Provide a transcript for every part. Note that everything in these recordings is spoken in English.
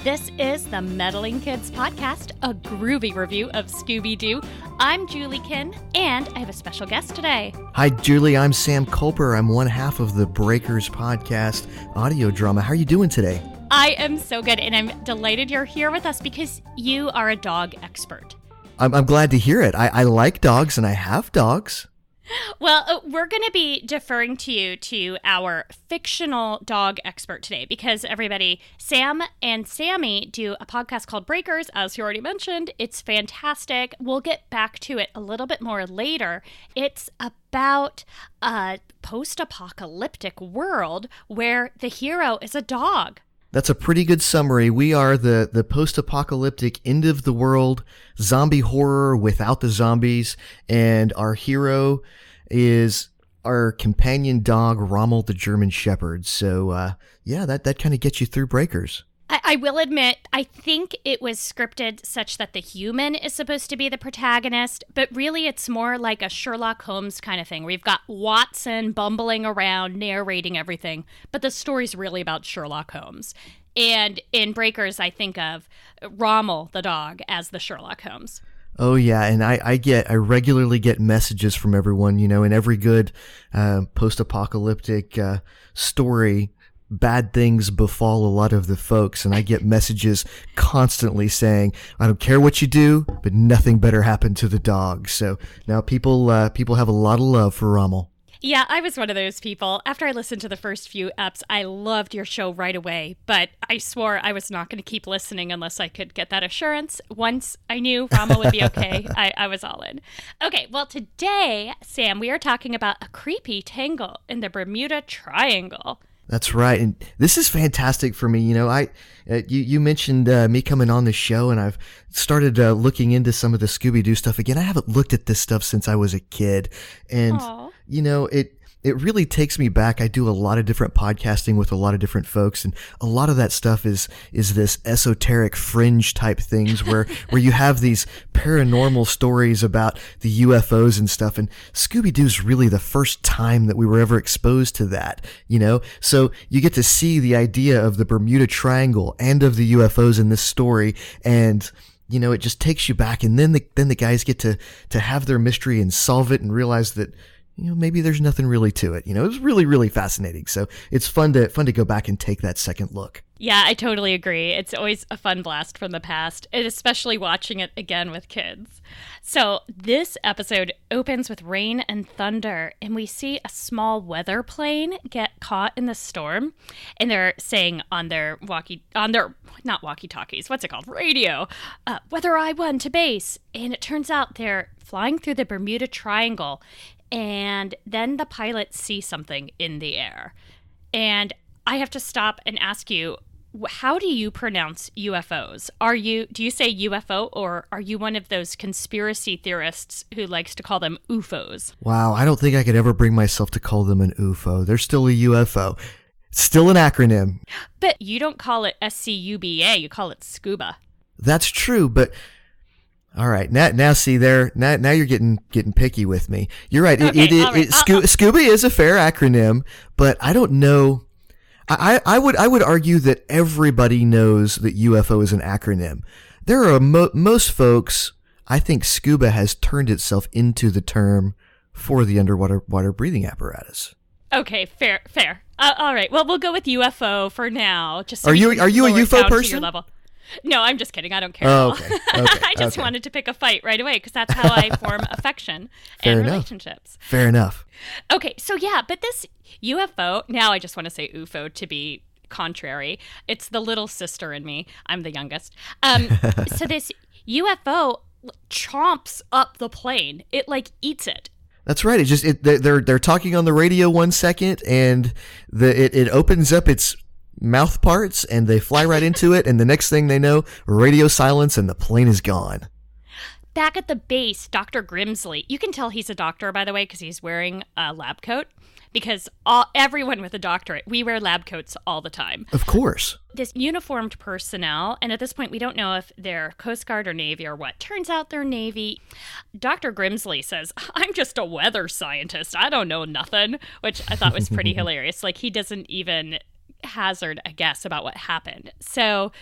This is the Meddling Kids Podcast, a groovy review of Scooby-Doo. I'm Julie Kinn, and I have a special guest today. Hi, Julie. I'm Sam Kulper. I'm one half of the Breakers podcast audio drama. How are you doing today? I am so good, and I'm delighted you're here with us because you are a dog expert. I'm glad to hear it. I like dogs, and I have dogs. Well, we're going to be deferring to you to our fictional dog expert today because everybody, Sam and Sammy do a podcast called Breakers, as you already mentioned. It's fantastic. We'll get back to it a little bit more later. It's about a post-apocalyptic world where the hero is a dog. That's a pretty good summary. We are the post-apocalyptic end-of-the-world zombie horror without the zombies, and our hero is our companion dog, Rommel the German Shepherd. So, that kind of gets you through Breakers. I will admit, I think it was scripted such that the human is supposed to be the protagonist, but really it's more like a Sherlock Holmes kind of thing, where you've got Watson bumbling around, narrating everything, but the story's really about Sherlock Holmes. And in Breakers, I think of Rommel, the dog, as the Sherlock Holmes. Oh yeah, and I regularly get messages from everyone, in every good post-apocalyptic story, bad things befall a lot of the folks, and I get messages constantly saying, I don't care what you do, but nothing better happened to the dog. So now people have a lot of love for Rommel. Yeah, I was one of those people. After I listened to the first few eps, I loved your show right away, but I swore I was not going to keep listening unless I could get that assurance. Once I knew Rommel would be okay, I was all in. Okay, well today, Sam, we are talking about a creepy Tangle in the Bermuda Triangle. That's right, and this is fantastic for me. You mentioned me coming on the show, and I've started looking into some of the Scooby-Doo stuff again. I haven't looked at this stuff since I was a kid, and Aww. It really takes me back. I do a lot of different podcasting with a lot of different folks, and a lot of that stuff is this esoteric fringe type things where you have these paranormal stories about the UFOs and stuff, and Scooby-Doo's really the first time that we were ever exposed to that, So you get to see the idea of the Bermuda Triangle and of the UFOs in this story, and it just takes you back, and then the guys get to have their mystery and solve it and realize that maybe there's nothing really to it. It was really, really fascinating. So it's fun to go back and take that second look. Yeah, I totally agree. It's always a fun blast from the past, and especially watching it again with kids. So this episode opens with rain and thunder, and we see a small weather plane get caught in the storm, and they're saying on their not walkie-talkies, what's it called? Radio, Weather I-1 to base. And it turns out they're flying through the Bermuda Triangle, and then the pilots see something in the air. And I have to stop and ask you, how do you pronounce UFOs? Do you say UFO, or are you one of those conspiracy theorists who likes to call them UFOs? Wow, I don't think I could ever bring myself to call them an UFO. They're still a UFO. It's still an acronym. But you don't call it SCUBA, you call it SCUBA. That's true, but all right, now see there. Now you're getting picky with me. You're right. Okay, SCUBA is a fair acronym, but I don't know. I would argue that everybody knows that UFO is an acronym. There are most folks. I think SCUBA has turned itself into the term for the underwater breathing apparatus. Okay, fair. All right. Well, we'll go with UFO for now. Just so are you a UFO person? No, I'm just kidding. I don't care. Oh, okay. I just wanted to pick a fight right away because that's how I form affection and relationships. Fair enough. Okay, so yeah, but this UFO, now I just want to say UFO to be contrary. It's the little sister in me. I'm the youngest. So this UFO chomps up the plane. It eats it. That's right. They're talking on the radio 1 second, and it opens up its mouth parts, and they fly right into it, and the next thing they know, radio silence, and the plane is gone. Back at the base, Dr. Grimsley, you can tell he's a doctor, by the way, because he's wearing a lab coat, because everyone with a doctorate, we wear lab coats all the time. Of course. This uniformed personnel, and at this point, we don't know if they're Coast Guard or Navy or what. Turns out they're Navy. Dr. Grimsley says, I'm just a weather scientist. I don't know nothing, which I thought was pretty hilarious. He doesn't even hazard a guess about what happened. So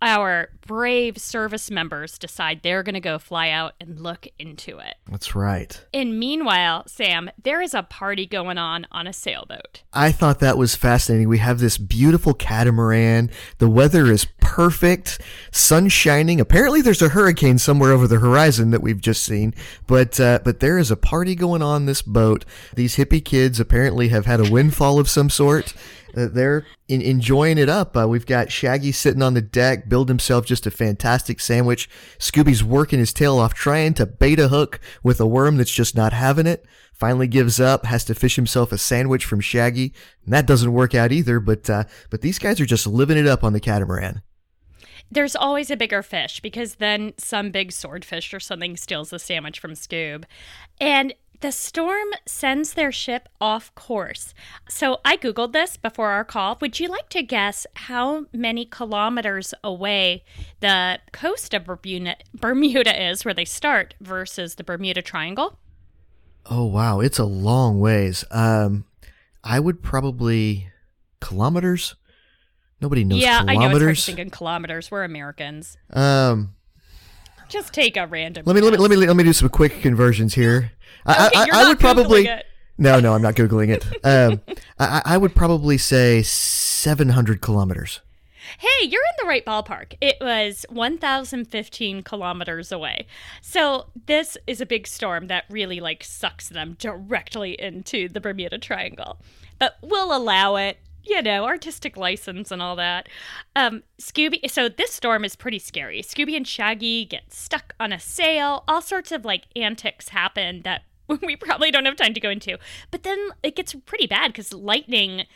our brave service members decide they're going to go fly out and look into it. That's right. And meanwhile, Sam, there is a party going on a sailboat. I thought that was fascinating. We have this beautiful catamaran. The weather is perfect. Sun shining. Apparently there's a hurricane somewhere over the horizon that we've just seen. But there is a party going on this boat. These hippie kids apparently have had a windfall of some sort. They're enjoying it up. We've got Shaggy sitting on the deck, build himself just a fantastic sandwich. Scooby's working his tail off, trying to bait a hook with a worm that's just not having it. Finally gives up, has to fish himself a sandwich from Shaggy. And that doesn't work out either, but these guys are just living it up on the catamaran. There's always a bigger fish because then some big swordfish or something steals the sandwich from Scoob. And the storm sends their ship off course. So I Googled this before our call. Would you like to guess how many kilometers away the coast of Bermuda is, where they start, versus the Bermuda Triangle? Oh, wow. It's a long ways. I would probably... Kilometers? Nobody knows kilometers. Yeah, I know it's hard to think in kilometers. We're Americans. Just take a random Let me do some quick conversions here. I would probably it. No, I'm not Googling it. I would probably say 700 kilometers. Hey, you're in the right ballpark. It was 1,015 kilometers away. So this is a big storm that really sucks them directly into the Bermuda Triangle. But we'll allow it. Artistic license and all that. Scooby, so this storm is pretty scary. Scooby and Shaggy get stuck on a sail. All sorts of antics happen that we probably don't have time to go into. But then it gets pretty bad because lightning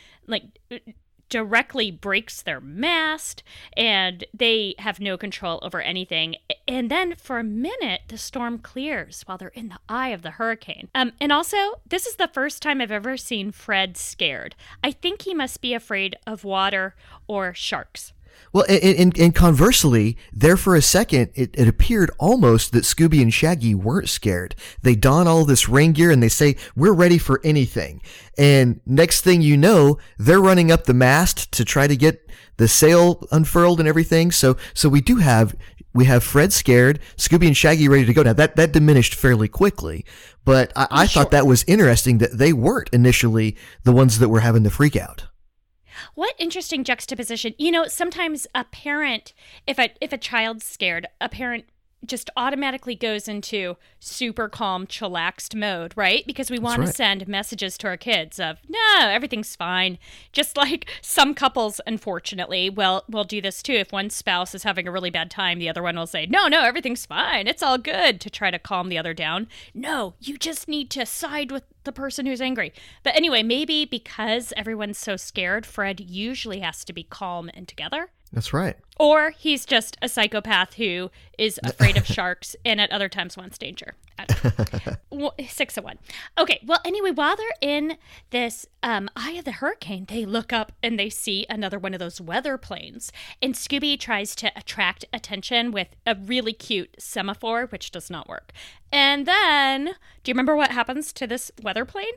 directly breaks their mast and they have no control over anything. And then for a minute, the storm clears while they're in the eye of the hurricane. And also, this is the first time I've ever seen Fred scared. I think he must be afraid of water or sharks. Well, and conversely, there for a second, it appeared almost that Scooby and Shaggy weren't scared. They don all this rain gear and they say, we're ready for anything. And next thing you know, they're running up the mast to try to get the sail unfurled and everything. So we have Fred scared, Scooby and Shaggy ready to go. Now that diminished fairly quickly, but I thought that was interesting that they weren't initially the ones that were having the freak out. What interesting juxtaposition. Sometimes a parent, if a child's scared, a parent just automatically goes into super calm, chillaxed mode, right? Because we want to send messages to our kids of, no, everything's fine. Just like some couples, unfortunately, will do this too. If one spouse is having a really bad time, the other one will say, no, everything's fine. It's all good, to try to calm the other down. No, you just need to side with the person who's angry. But anyway, maybe because everyone's so scared, Fred usually has to be calm and together. That's right. Or he's just a psychopath who is afraid of sharks and at other times wants danger. 6 of 1. Okay, well, anyway, while they're in this eye of the hurricane, they look up and they see another one of those weather planes. And Scooby tries to attract attention with a really cute semaphore, which does not work. And then, do you remember what happens to this weather plane?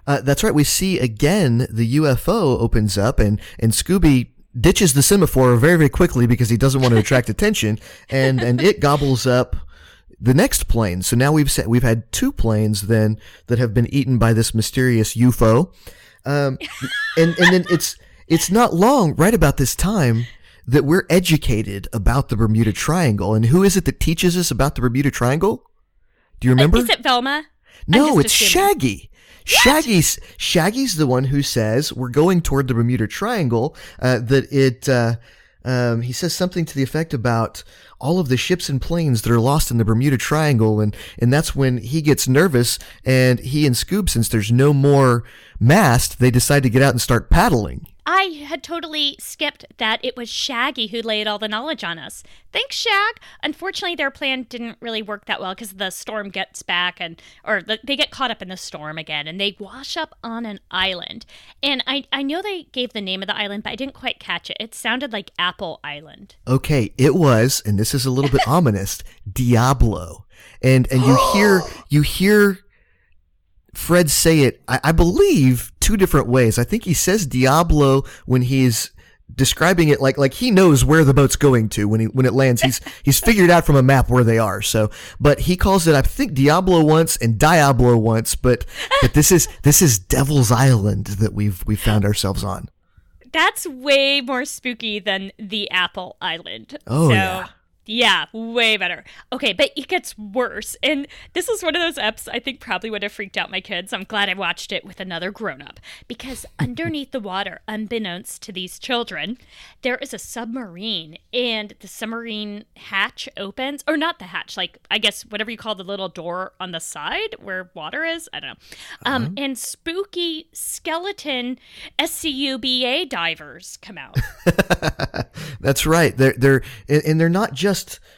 That's right. We see again the UFO opens up and Scooby ditches the semaphore very, very quickly because he doesn't want to attract attention, and it gobbles up the next plane. So now we've had 2 planes then that have been eaten by this mysterious UFO, and then it's not long, right about this time, that we're educated about the Bermuda Triangle. And who is it that teaches us about the Bermuda Triangle? Do you remember? Is it Velma? No, it's Shaggy. Shaggy's the one who says we're going toward the Bermuda Triangle. He says something to the effect about all of the ships and planes that are lost in the Bermuda Triangle, and that's when he gets nervous, and he and Scoob, since there's no more mast, they decide to get out and start paddling. I had totally skipped that it was Shaggy who laid all the knowledge on us. Thanks, Shag. Unfortunately, their plan didn't really work that well because the storm gets back they get caught up in the storm again and they wash up on an island. And I know they gave the name of the island, but I didn't quite catch it. It sounded like Apple Island. Okay, it was, and this is a little bit ominous, Diablo. And you hear Fred say it, I believe, 2 different ways. I think he says Diablo when he's describing it like he knows where the boat's going to when it lands. He's figured out from a map where they are. So, but he calls it, I think, Diablo once and Diablo once, but this is Devil's Island that we found ourselves on. That's way more spooky than the Apple Island. Oh, yeah. Yeah, way better. Okay, but it gets worse. And this is one of those eps I think probably would have freaked out my kids. I'm glad I watched it with another grown-up. Because underneath the water, unbeknownst to these children, there is a submarine. And the submarine hatch opens. Or not the hatch, like, I guess whatever you call the little door on the side where water is. I don't know. And spooky skeleton SCUBA divers come out. That's right. They're not just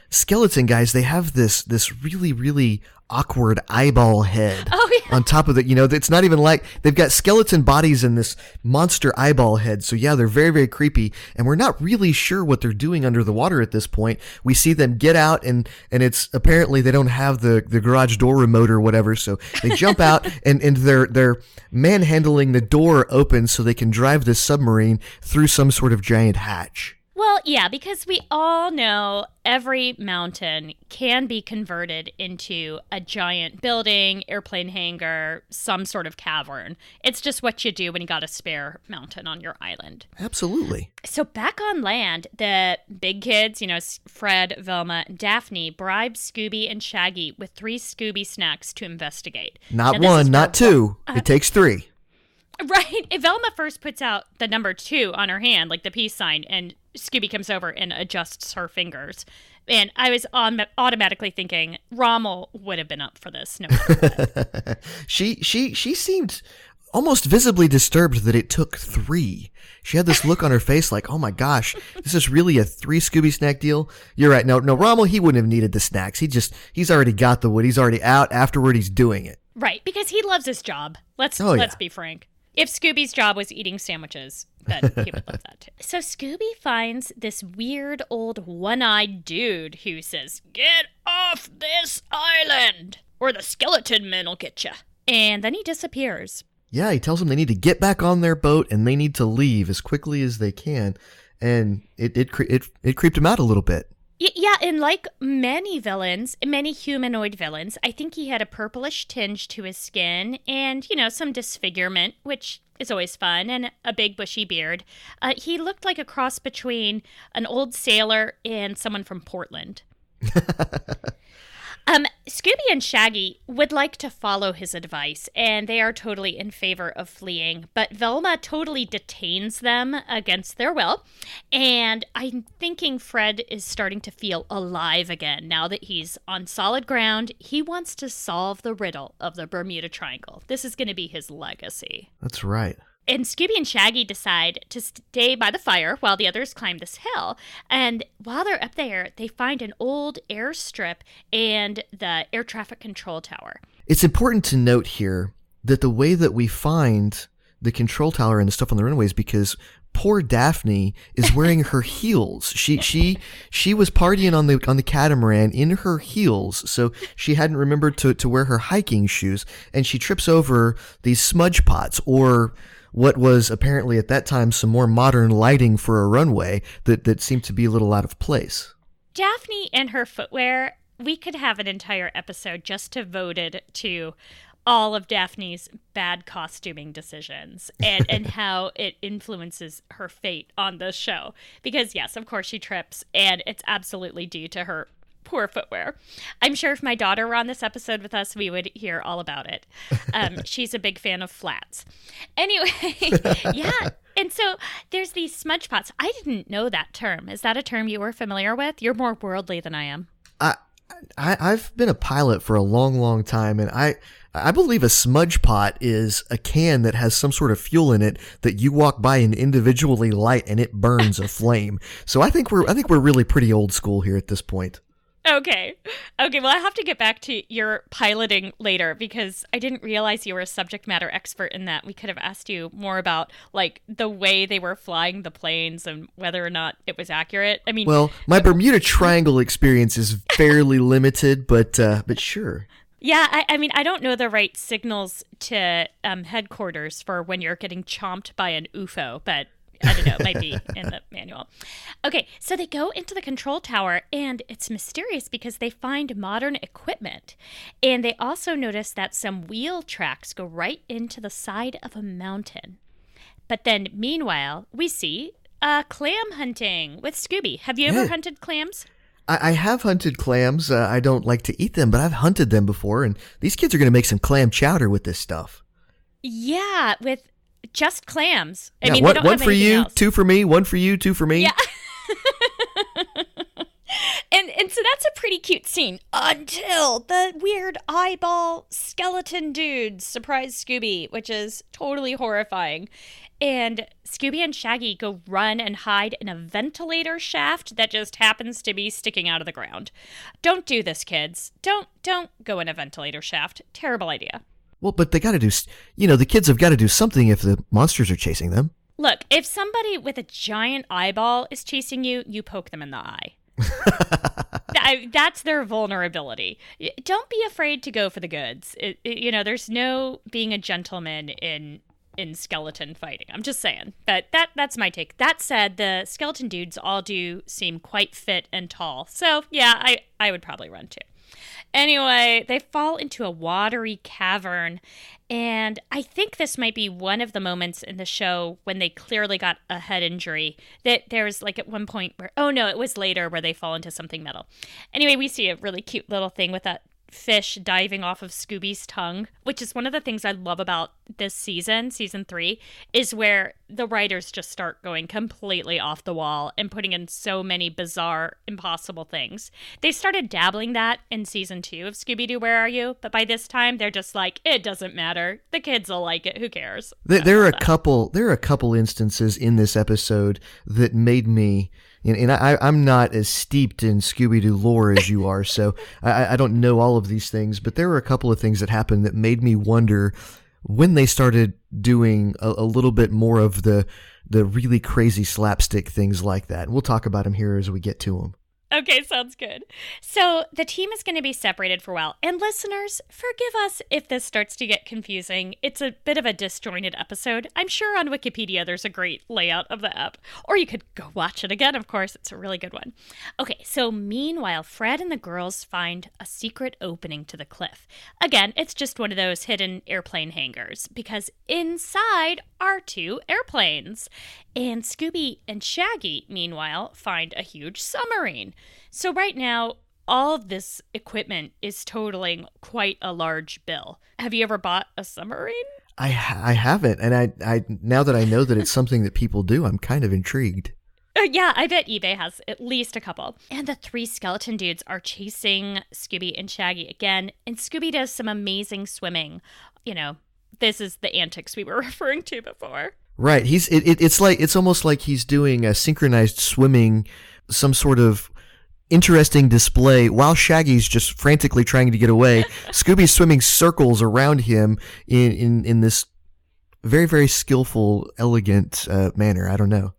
skeleton guys. They have this really, really awkward eyeball head on top of it. It's not even like they've got skeleton bodies and this monster eyeball head. So yeah, they're very, very creepy. And we're not really sure what they're doing under the water at this point. We see them get out and it's apparently they don't have the garage door remote or whatever. So they jump out and they're manhandling the door open so they can drive this submarine through some sort of giant hatch. Well, yeah, because we all know every mountain can be converted into a giant building, airplane hangar, some sort of cavern. It's just what you do when you got a spare mountain on your island. Absolutely. So back on land, the big kids, Fred, Velma, and Daphne, bribe Scooby and Shaggy with 3 Scooby snacks to investigate. Not one, not two. It takes 3. Right. Velma first puts out the number 2 on her hand, like the peace sign, and Scooby comes over and adjusts her fingers. And I was automatically thinking Rommel would have been up for this. No matter what. She seemed almost visibly disturbed that it took 3. She had this look on her face like, oh my gosh, this is really a 3 Scooby snack deal? You're right. No, Rommel, he wouldn't have needed the snacks. He's already got the wood. He's already out. Afterward, he's doing it. Right, because he loves his job. Let's be frank. If Scooby's job was eating sandwiches, then he would love that too. So Scooby finds this weird old one-eyed dude who says, "Get off this island, or the skeleton men will get you." And then he disappears. Yeah, he tells them they need to get back on their boat and they need to leave as quickly as they can. And it creeped him out a little bit. Yeah, and like many villains, many humanoid villains, I think he had a purplish tinge to his skin and, some disfigurement, which is always fun, and a big bushy beard. He looked like a cross between an old sailor and someone from Portland. Scooby and Shaggy would like to follow his advice, and they are totally in favor of fleeing, but Velma totally detains them against their will, and I'm thinking Fred is starting to feel alive again now that he's on solid ground. He wants to solve the riddle of the Bermuda Triangle. This is going to be his legacy. That's right. And Scooby and Shaggy decide to stay by the fire while the others climb this hill. And while they're up there, they find an old airstrip and the air traffic control tower. It's important to note here that the way that we find the control tower and the stuff on the runway is because poor Daphne is wearing her heels. She was partying on the catamaran in her heels, so she hadn't remembered to wear her hiking shoes, and she trips over these smudge pots, or what was apparently at that time some more modern lighting for a runway that seemed to be a little out of place. Daphne and her footwear, we could have an entire episode just devoted to all of Daphne's bad costuming decisions and how it influences her fate on the show. Because yes, of course she trips, and it's absolutely due to her poor footwear. I'm sure if my daughter were on this episode with us, we would hear all about it. She's a big fan of flats. Anyway, yeah. And so there's these smudge pots. I didn't know that term. Is that a term you were familiar with? You're more worldly than I am. I've been a pilot for a long, long time, and I believe a smudge pot is a can that has some sort of fuel in it that you walk by and individually light, and it burns a flame. So I think we're really pretty old school here at this point. Okay. Well, I have to get back to your piloting later because I didn't realize you were a subject matter expert in that. We could have asked you more about like the way they were flying the planes and whether or not it was accurate. I mean, well, my Bermuda Triangle experience is fairly limited, but sure. Yeah, I mean, I don't know the right signals to headquarters for when you're getting chomped by an UFO, but I don't know. It might be in the manual. Okay, so they go into the control tower, and it's mysterious because they find modern equipment. And they also notice that some wheel tracks go right into the side of a mountain. But then, meanwhile, we see clam hunting with Scooby. Have you ever hunted clams? I have hunted clams. I don't like to eat them, but I've hunted them before, and these kids are going to make some clam chowder with this stuff. Yeah, with just clams. I mean, they don't one have for you, else. 2 for me, 1 for you, 2 for me. Yeah. And so that's a pretty cute scene until the weird eyeball skeleton dudes surprise Scooby, which is totally horrifying. And Scooby and Shaggy go run and hide in a ventilator shaft that just happens to be sticking out of the ground. Don't do this, kids. Don't go in a ventilator shaft. Terrible idea. Well, but they got to do, the kids have got to do something if the monsters are chasing them. Look, if somebody with a giant eyeball is chasing you, you poke them in the eye. That's their vulnerability. Don't be afraid to go for the goods. There's no being a gentleman in skeleton fighting. I'm just saying. But that's my take. That said, the skeleton dudes all do seem quite fit and tall. So, yeah, I would probably run too. Anyway, they fall into a watery cavern, and I think this might be one of the moments in the show when they clearly got a head injury. That there's like at one point where, oh no, it was later where they fall into something metal. Anyway, we see a really cute little thing with that fish diving off of Scooby's tongue, which is one of the things I love about this season 3, is where the writers just start going completely off the wall and putting in so many bizarre, impossible things. They started dabbling that in season 2 of Scooby-Doo Where Are You? But by this time, they're just like, it doesn't matter. The kids will like it. Who cares? There are a couple instances in this episode that made me... And I'm not as steeped in Scooby-Doo lore as you are, so I don't know all of these things, but there were a couple of things that happened that made me wonder when they started doing a little bit more of the really crazy slapstick things like that. We'll talk about them here as we get to them. Okay, sounds good. So the team is going to be separated for a while. And listeners, forgive us if this starts to get confusing. It's a bit of a disjointed episode. I'm sure on Wikipedia there's a great layout of the app. Or you could go watch it again, of course. It's a really good one. Okay, so meanwhile, Fred and the girls find a secret opening to the cliff. Again, it's just one of those hidden airplane hangars, because inside are 2 airplanes. And Scooby and Shaggy, meanwhile, find a huge submarine. So right now, all of this equipment is totaling quite a large bill. Have you ever bought a submarine? I haven't, and I now that I know that it's something that people do, I'm kind of intrigued. Yeah, I bet eBay has at least a couple. And the 3 skeleton dudes are chasing Scooby and Shaggy again, and Scooby does some amazing swimming. This is the antics we were referring to before. Right. It's almost like he's doing a synchronized swimming, some sort of interesting display while Shaggy's just frantically trying to get away. Scooby's swimming circles around him in this very, very skillful, elegant manner. I don't know.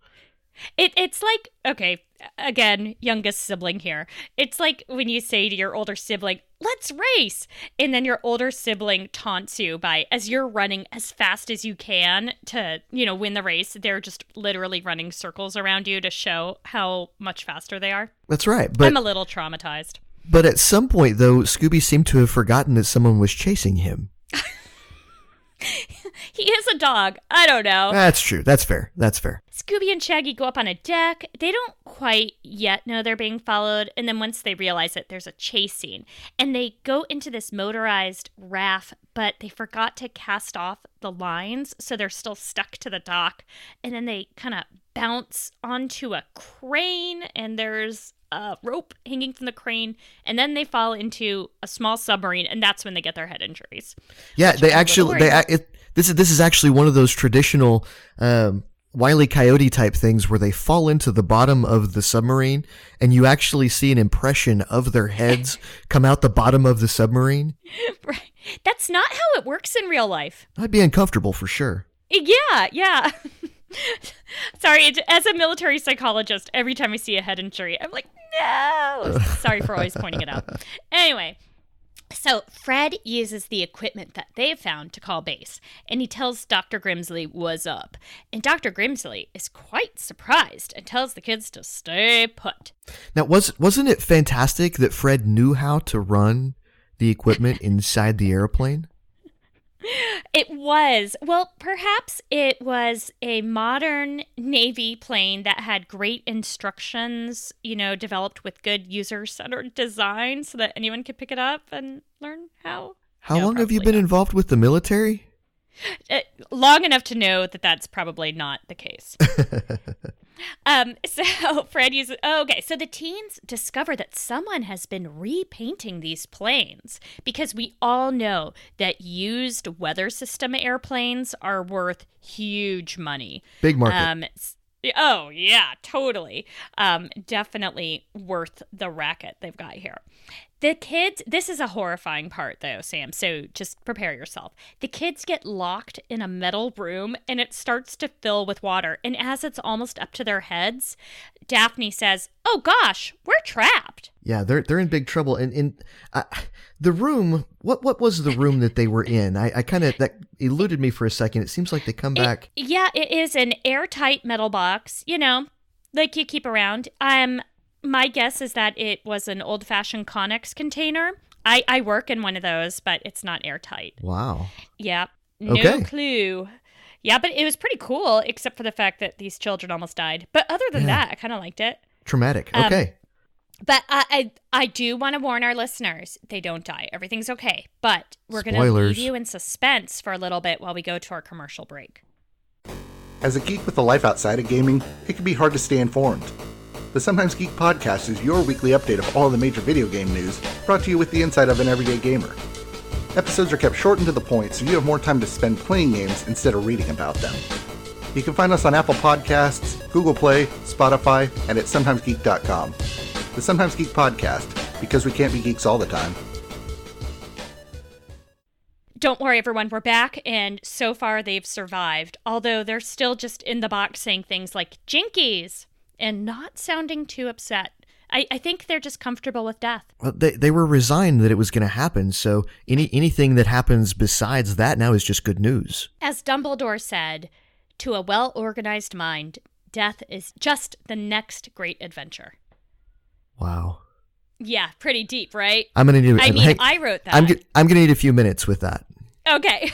It's like, okay, again, youngest sibling here. It's like when you say to your older sibling, let's race. And then your older sibling taunts you by, as you're running as fast as you can to, win the race, they're just literally running circles around you to show how much faster they are. That's right. But I'm a little traumatized. But at some point, though, Scooby seemed to have forgotten that someone was chasing him. He is a dog. I don't know. That's true. That's fair. Scooby and Shaggy go up on a deck. They don't quite yet know they're being followed. And then once they realize it, there's a chase scene. And they go into this motorized raft, but they forgot to cast off the lines. So they're still stuck to the dock. And then they kind of bounce onto a crane. And there's a rope hanging from the crane, and then they fall into a small submarine, and that's when they get their head injuries. Yeah, this is actually one of those traditional Wile E. Coyote type things where they fall into the bottom of the submarine, and you actually see an impression of their heads come out the bottom of the submarine. Right. That's not how it works in real life. I'd be uncomfortable for sure. Yeah. Sorry, as a military psychologist, every time I see a head injury, I'm like, no. Sorry for always pointing it out. Anyway, So Fred uses the equipment that they've found to call base, and he tells Dr. Grimsley what's up. And Dr. Grimsley is quite surprised and tells the kids to stay put. Now, wasn't it fantastic that Fred knew how to run the equipment inside the airplane? It was. Well, perhaps it was a modern Navy plane that had great instructions, developed with good user-centered design so that anyone could pick it up and learn how. How long have you been involved with the military? Long enough to know that that's probably not the case. So Fred uses... so the teens discover that someone has been repainting these planes because we all know that used weather system airplanes are worth huge money. Big market. Oh, yeah, totally. Definitely worth the racket they've got here. The kids, this is a horrifying part though, Sam, so just prepare yourself. The kids get locked in a metal room and it starts to fill with water. And as it's almost up to their heads, Daphne says, "Oh gosh, we're trapped." Yeah, they're in big trouble. And the room, what was the room that they were in? I kind of, that eluded me for a second. It seems like they come back. Yeah, it is an airtight metal box, like you keep around. My guess is that it was an old-fashioned Connex container. I work in one of those, but it's not airtight. Wow. Yeah. No clue. Yeah, but it was pretty cool, except for the fact that these children almost died. But other than that, I kind of liked it. Traumatic. Okay. But I do want to warn our listeners, they don't die. Everything's okay. But we're going to leave you in suspense for a little bit while we go to our commercial break. As a geek with a life outside of gaming, it can be hard to stay informed. The Sometimes Geek podcast is your weekly update of all the major video game news, brought to you with the insight of an everyday gamer. Episodes are kept short and to the point, so you have more time to spend playing games instead of reading about them. You can find us on Apple Podcasts, Google Play, Spotify, and at sometimesgeek.com. The Sometimes Geek podcast, because we can't be geeks all the time. Don't worry, everyone, we're back, and so far they've survived, although they're still just in the box saying things like, "Jinkies!" and not sounding too upset. I think they're just comfortable with death. Well, they were resigned that it was going to happen, so anything that happens besides that now is just good news. As Dumbledore said, to a well-organized mind, death is just the next great adventure. Wow. Yeah, pretty deep, right? I'm going to need. I wrote that. I'm going to need a few minutes with that. Okay.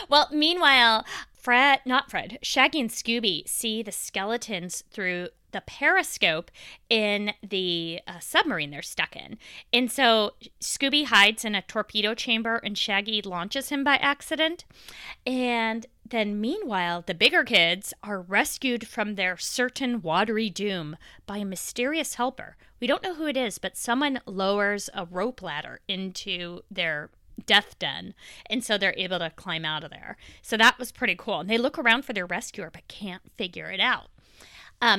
Well, meanwhile, Shaggy and Scooby see the skeletons through the periscope in the submarine they're stuck in. And so Scooby hides in a torpedo chamber and Shaggy launches him by accident. And then meanwhile, the bigger kids are rescued from their certain watery doom by a mysterious helper. We don't know who it is, but someone lowers a rope ladder into their death den, and so they're able to climb out of there. So that was pretty cool. And they look around for their rescuer, but can't figure it out.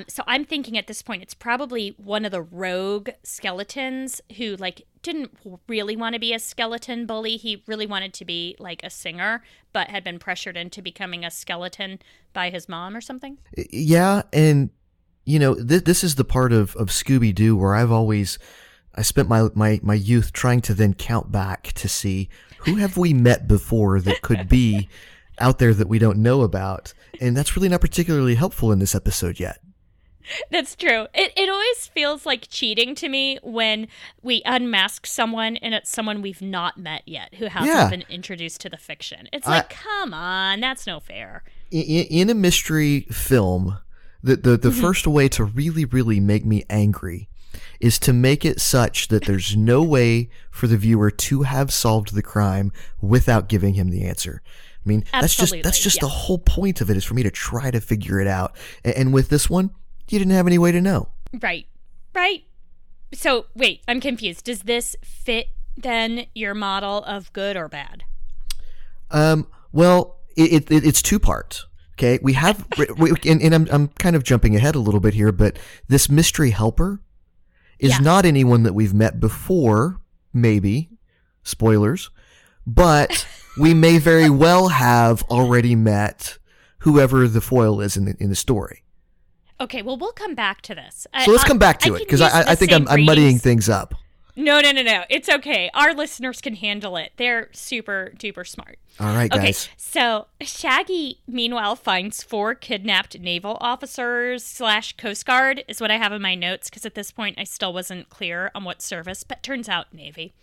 So I'm thinking at this point, it's probably one of the rogue skeletons who didn't really want to be a skeleton bully. He really wanted to be like a singer, but had been pressured into becoming a skeleton by his mom or something. Yeah, and this is the part of Scooby-Doo where I spent my youth trying to then count back to see who have we met before that could be out there that we don't know about. And that's really not particularly helpful in this episode yet. That's true. It always feels like cheating to me when we unmask someone and it's someone we've not met yet who hasn't been introduced to the fiction. It's come on, that's no fair. In a mystery film, the first way to really, really make me angry is to make it such that there's no way for the viewer to have solved the crime without giving him the answer. I mean, that's just the whole point of it, is for me to try to figure it out. And with this one, you didn't have any way to know. Right. So, wait, I'm confused. Does this fit, then, your model of good or bad? Well, it's two parts. Okay, we have, and I'm kind of jumping ahead a little bit here, but this mystery helper is not anyone that we've met before, maybe, spoilers, but we may very well have already met whoever the foil is in the story. Okay, well, we'll come back to this. So let's come back to it, because I think I'm muddying things up. No. It's okay. Our listeners can handle it. They're super duper smart. All right, guys. Okay, so Shaggy, meanwhile, finds 4 kidnapped naval officers / Coast Guard is what I have in my notes, because at this point I still wasn't clear on what service, but turns out Navy.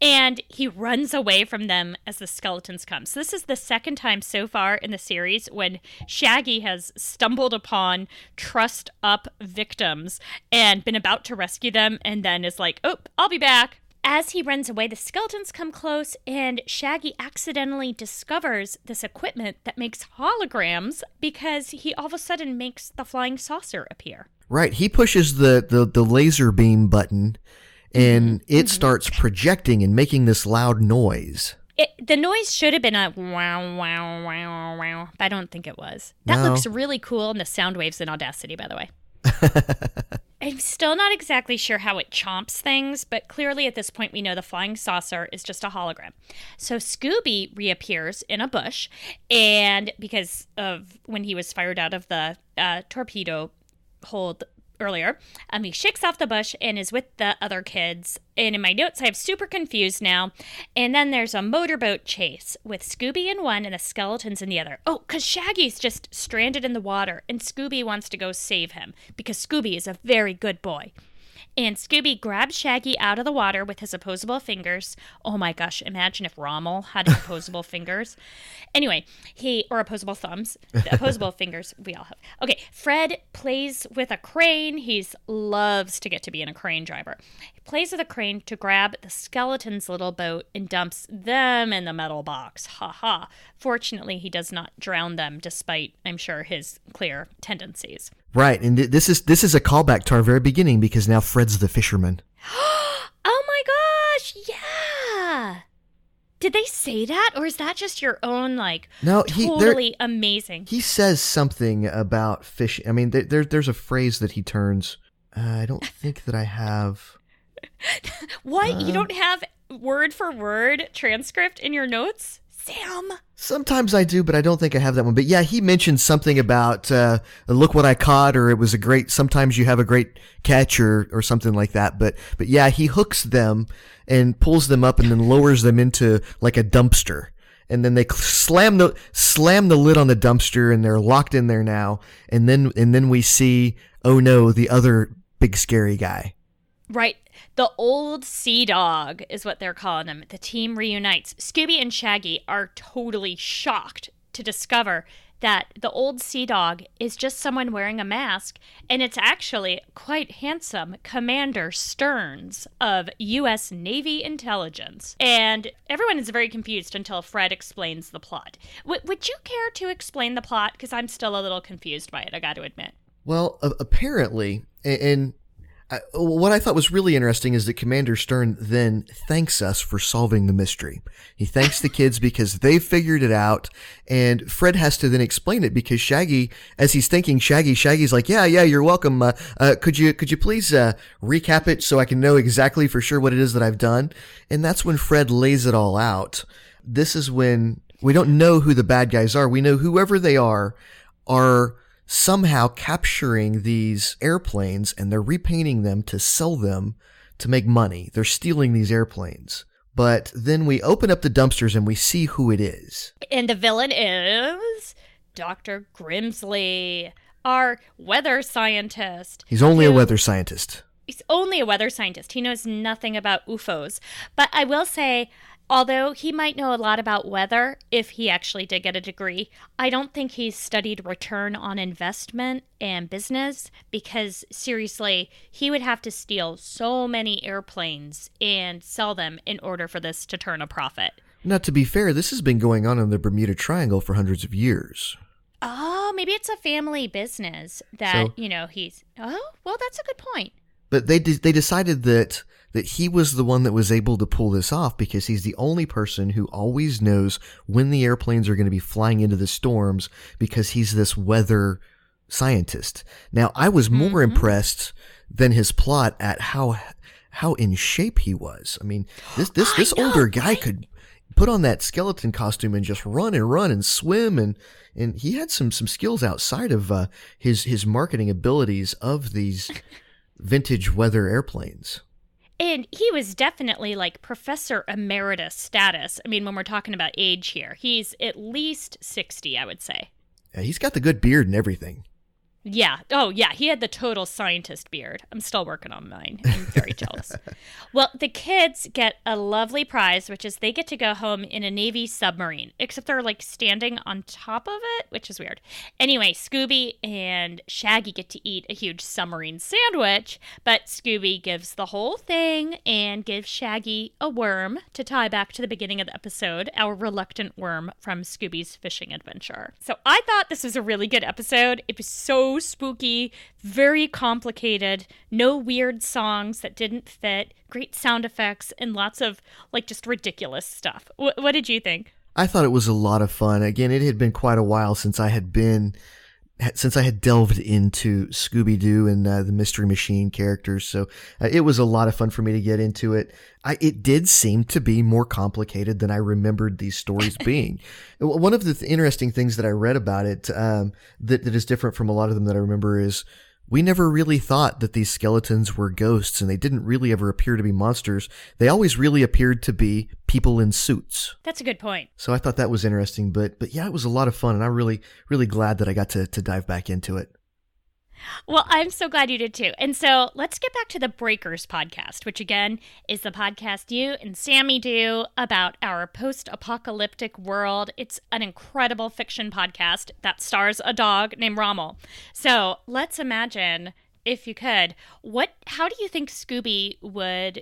And he runs away from them as the skeletons come. So this is the second time so far in the series when Shaggy has stumbled upon trussed up victims and been about to rescue them, and then is like, oh, I'll be back. As he runs away, the skeletons come close, and Shaggy accidentally discovers this equipment that makes holograms because he all of a sudden makes the flying saucer appear. Right. He pushes the laser beam button, and it starts projecting and making this loud noise. The noise should have been a wow, wow, wow, wow, but I don't think it was. That No. looks really cool in the sound waves in Audacity, by the way. I'm still not exactly sure how it chomps things, but clearly at this point we know the flying saucer is just a hologram. So Scooby reappears in a bush, and because of when he was fired out of the torpedo hold earlier, he shakes off the bush and is with the other kids. And in my notes, I have super confused now. And then there's a motorboat chase with Scooby in one and the skeletons in the other. Oh, because Shaggy's just stranded in the water and Scooby wants to go save him because Scooby is a very good boy. And Scooby grabs Shaggy out of the water with his opposable fingers. Oh my gosh, imagine if Rommel had opposable fingers. Anyway, or opposable thumbs. The opposable fingers we all have. Okay, Fred plays with a crane. He loves to get to be in a crane driver. He plays with a crane to grab the skeleton's little boat and dumps them in the metal box. Ha ha. Fortunately, he does not drown them, despite, I'm sure, his clear tendencies. Right, and this is a callback to our very beginning because now Fred's the fisherman. Oh my gosh, yeah! Did they say that, or is that just your own, totally amazing? He says something about fishing. I mean, there's a phrase that he turns. I don't think that I have. What? You don't have word for word transcript in your notes? Sam? Sometimes I do, but I don't think I have that one. But yeah, he mentioned something about, look what I caught, or it was sometimes you have a great catch, or something like that. But yeah, he hooks them and pulls them up and then lowers them into like a dumpster. And then they slam the lid on the dumpster and they're locked in there now. And then we see, oh no, the other big scary guy. Right. The old sea dog is what they're calling him. The team reunites. Scooby and Shaggy are totally shocked to discover that the old sea dog is just someone wearing a mask, and it's actually quite handsome Commander Stearns of U.S. Navy Intelligence. And everyone is very confused until Fred explains the plot. Would you care to explain the plot? Because I'm still a little confused by it, I got to admit. Well, apparently, and what I thought was really interesting is that Commander Stern then thanks us for solving the mystery. He thanks the kids because they figured it out, and Fred has to then explain it because Shaggy, as he's thanking Shaggy's like, yeah, you're welcome. Could you please recap it so I can know exactly for sure what it is that I've done? And that's when Fred lays it all out. This is when we don't know who the bad guys are. We know whoever they are somehow capturing these airplanes, and they're repainting them to sell them to make money. They're stealing these airplanes. But then we open up the dumpsters and we see who it is. And the villain is Dr. Grimsley, our weather scientist. He's only a weather scientist. He's only a weather scientist. He knows nothing about UFOs. But I will say, although he might know a lot about weather if he actually did get a degree, I don't think he's studied return on investment and business, because seriously, he would have to steal so many airplanes and sell them in order for this to turn a profit. Now, to be fair, this has been going on in the Bermuda Triangle for hundreds of years. Oh, maybe it's a family business that, he's... Oh, well, that's a good point. But they decided that he was the one that was able to pull this off because he's the only person who always knows when the airplanes are going to be flying into the storms because he's this weather scientist. Now, I was more impressed than his plot at how in shape he was. I mean, this older guy could put on that skeleton costume and just run and swim, and he had some skills outside of his marketing abilities of these vintage weather airplanes. And he was definitely like Professor Emeritus status. I mean, when we're talking about age here, he's at least 60, I would say. Yeah, he's got the good beard and everything. Yeah. Oh, yeah. He had the total scientist beard. I'm still working on mine. I'm very jealous. Well, the kids get a lovely prize, which is they get to go home in a Navy submarine, except they're like standing on top of it, which is weird. Anyway, Scooby and Shaggy get to eat a huge submarine sandwich, but Scooby gives the whole thing and gives Shaggy a worm to tie back to the beginning of the episode, our reluctant worm from Scooby's fishing adventure. So I thought this was a really good episode. It was so spooky, very complicated, no weird songs that didn't fit, great sound effects, and lots of like just ridiculous stuff. What did you think? I thought it was a lot of fun. Again, it had been quite a while since I had delved into Scooby-Doo and the Mystery Machine characters, so it was a lot of fun for me to get into it. It did seem to be more complicated than I remembered these stories being. One of the interesting things that I read about it that is different from a lot of them that I remember is we never really thought that these skeletons were ghosts, and they didn't really ever appear to be monsters. They always really appeared to be people in suits. That's a good point. So I thought that was interesting, but yeah, it was a lot of fun, and I'm really, really glad that I got to dive back into it. Well, I'm so glad you did too. And so let's get back to the Breakers podcast, which again is the podcast you and Sammy do about our post-apocalyptic world. It's an incredible fiction podcast that stars a dog named Rommel. So let's imagine, if you could, how do you think Scooby would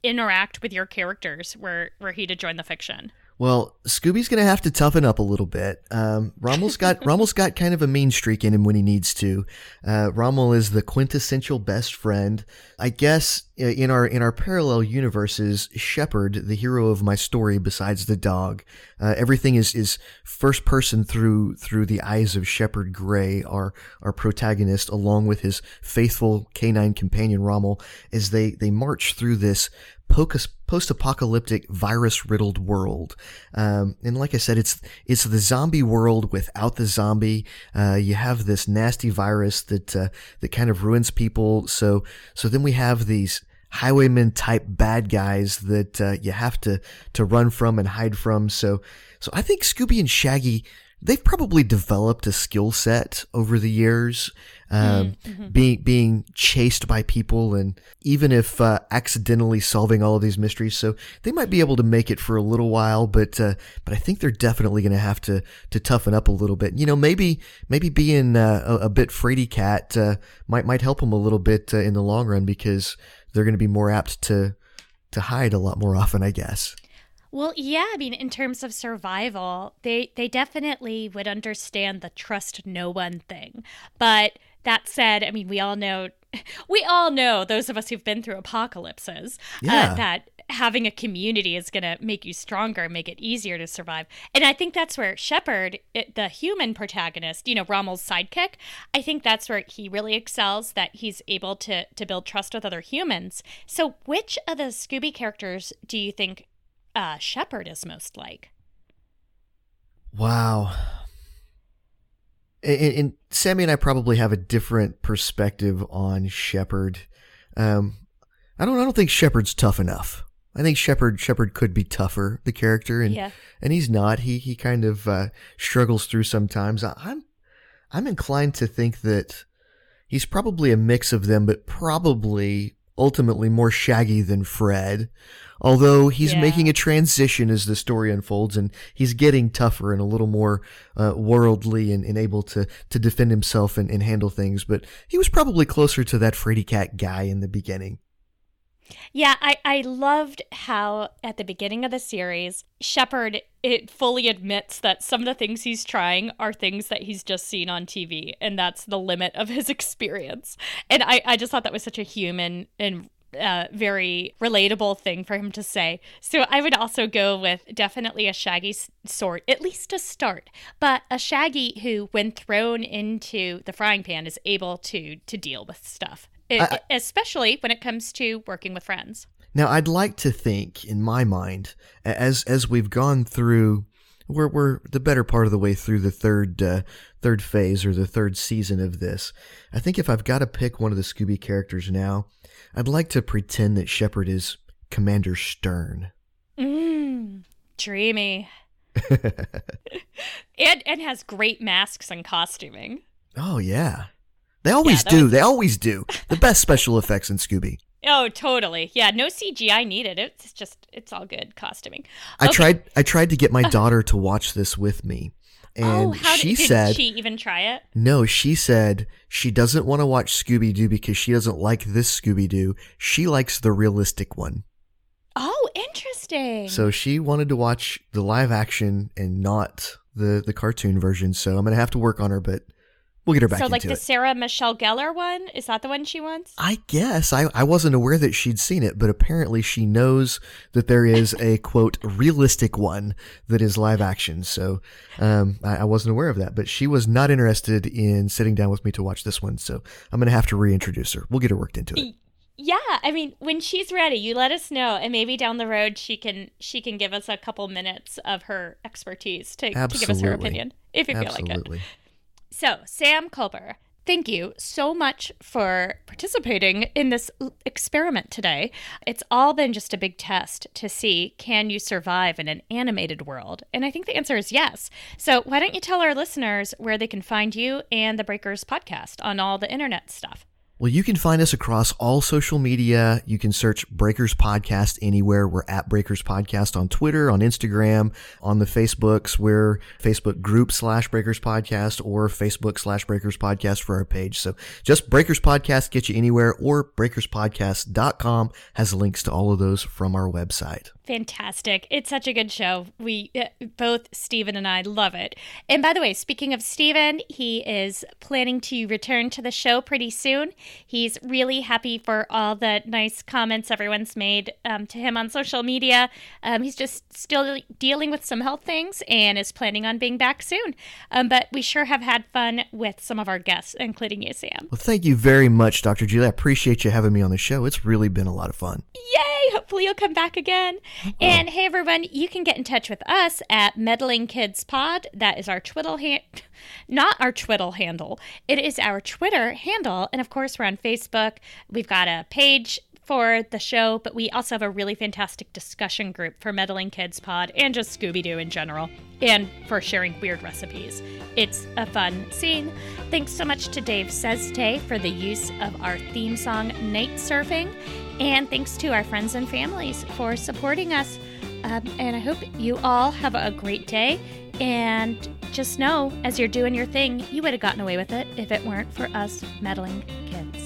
interact with your characters were he to join the fiction? Well, Scooby's going to have to toughen up a little bit. Rommel's got kind of a mean streak in him when he needs to. Rommel is the quintessential best friend. I guess in our parallel universes, Shepard, the hero of my story besides the dog, everything is first person through the eyes of Shepard Gray, our protagonist, along with his faithful canine companion Rommel, as they march through this post-apocalyptic virus-riddled world. And like I said, it's the zombie world without the zombie. You have this nasty virus that kind of ruins people. So then we have these highwayman type bad guys that you have to run from and hide from. So I think Scooby and Shaggy, they've probably developed a skill set over the years, being chased by people, and even if accidentally solving all of these mysteries. So they might be able to make it for a little while, but I think they're definitely going to have to toughen up a little bit. You know, maybe being a bit fraidy cat might help them a little bit in the long run, because they're going to be more apt to hide a lot more often, I guess. Well, yeah, I mean, in terms of survival, they definitely would understand the trust no one thing. But that said, I mean, we all know, those of us who've been through apocalypses, that having a community is going to make you stronger, make it easier to survive. And I think that's where Shepard, the human protagonist, Rommel's sidekick, I think that's where he really excels, that he's able to build trust with other humans. So which of the Scooby characters do you think Shepard is most like? Wow. And Sammy and I probably have a different perspective on Shepard. I don't think Shepard's tough enough. I think Shepard could be tougher, the character, and he's not. He kind of struggles through sometimes. I'm inclined to think that he's probably a mix of them, but probably ultimately more Shaggy than Fred. Although he's making a transition as the story unfolds, and he's getting tougher and a little more worldly and able to defend himself and handle things. But he was probably closer to that fraidy cat guy in the beginning. Yeah, I loved how at the beginning of the series, Shepard fully admits that some of the things he's trying are things that he's just seen on TV, and that's the limit of his experience. And I just thought that was such a human and very relatable thing for him to say. So I would also go with definitely a Shaggy sort, at least to start, but a Shaggy who, when thrown into the frying pan, is able to deal with stuff, especially when it comes to working with friends. Now, I'd like to think, in my mind, as we've gone through we're the better part of the way through the third phase or the third season of this. I think if I've got to pick one of the Scooby characters now, I'd like to pretend that Shepard is Commander Stern. Dreamy. and has great masks and costuming. Oh, yeah. They always do. They always do. The best special effects in Scooby. Oh, totally. Yeah, no CGI needed. It's all good costuming. Okay. I tried to get my daughter to watch this with me. And did she even try it? No, she said she doesn't want to watch Scooby-Doo because she doesn't like this Scooby-Doo. She likes the realistic one. Oh, interesting. So she wanted to watch the live action and not the cartoon version. So I'm going to have to work on her, but we'll get her back into it. So like the Sarah Michelle Gellar one? Is that the one she wants? I guess. I wasn't aware that she'd seen it, but apparently she knows that there is a, quote, realistic one that is live action. So I wasn't aware of that, but she was not interested in sitting down with me to watch this one. So I'm going to have to reintroduce her. We'll get her worked into it. Yeah, I mean, when she's ready, you let us know, and maybe down the road she can give us a couple minutes of her expertise to give us her opinion, if you feel like it. So, Sam Kulper, thank you so much for participating in this experiment today. It's all been just a big test to see, can you survive in an animated world? And I think the answer is yes. So why don't you tell our listeners where they can find you and the Breakers podcast on all the internet stuff? Well, you can find us across all social media. You can search Breakers Podcast anywhere. We're at Breakers Podcast on Twitter, on Instagram, on the Facebooks. We're Facebook group /Breakers Podcast or Facebook /Breakers Podcast for our page. So just Breakers Podcast gets you anywhere, or breakerspodcast.com has links to all of those from our website. Fantastic. It's such a good show. We both, Stephen and I, love it. And by the way, speaking of Stephen, he is planning to return to the show pretty soon. He's really happy for all the nice comments everyone's made to him on social media. He's just still dealing with some health things and is planning on being back soon. But we sure have had fun with some of our guests, including you, Sam. Well, thank you very much, Dr. Julie. I appreciate you having me on the show. It's really been a lot of fun. Yay! Hopefully you'll come back again. And hey, everyone, you can get in touch with us at Meddling Kids Pod. That is our not our Twiddle handle. It is our Twitter handle. And of course, we're on Facebook. We've got a page for the show, but we also have a really fantastic discussion group for Meddling Kids Pod and just Scooby-Doo in general, and for sharing weird recipes. It's a fun scene. Thanks so much to Dave Seste for the use of our theme song, Night Surfing. And thanks to our friends and families for supporting us. And I hope you all have a great day. And just know, as you're doing your thing, you would have gotten away with it if it weren't for us meddling kids.